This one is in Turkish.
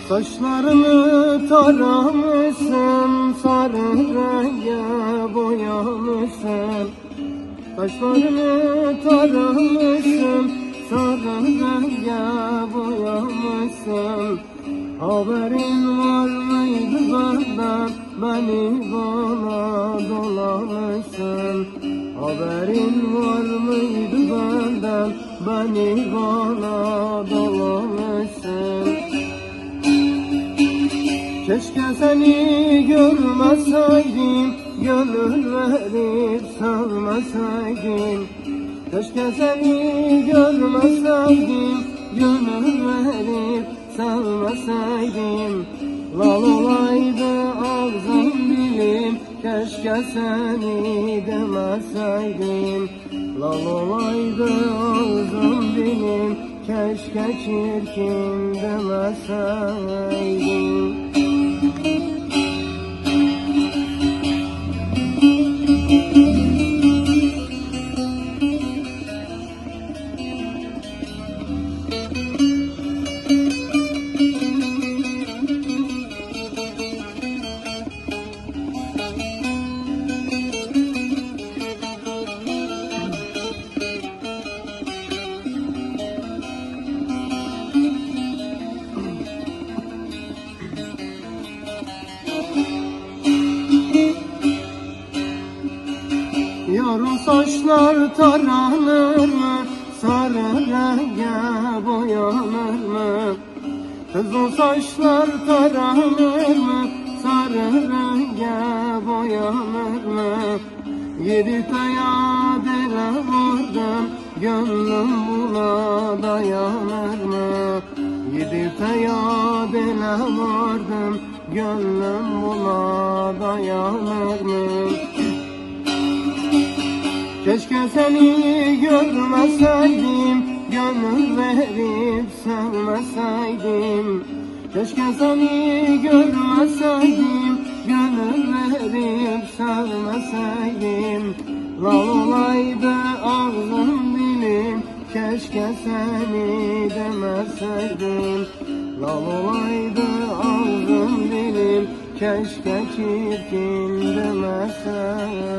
Saçlarını taramışsın, sarı renge boyamışsın. Saçlarını taramışsın, sarı renge boyamışsın. Haberin var mıydı benden, beni bana dolamışsın. Haberin var mıydı benden, beni bana dolamışsın. Keşke seni görmeseydim, gönül verip sevmeseydim. Keşke seni görmeseydim, gönül verip sevmeseydim. Lal olaydı ağzım dilim, keşke seni demeseydim. Lal olaydı ağzım dilim, keşke çirkin demeseydim. Yarın saçlar taranır mı? Sarı renge boyanır mı? Kızıl saçlar taranır mı? Sarı renge boyanır mı? Yedi peyadele vardım, gönlüm buna dayanır mı? Yedi peyadele vardım, gönlüm buna dayanır mı? Keşke seni görmeseydim, gönül verip sevmeseydim. Keşke seni görmeseydim, gönül verip sevmeseydim. Lal olaydı ağzım dilim, keşke seni demeseydim. Lal olaydı ağzım dilim, keşke çirkin demeseydim.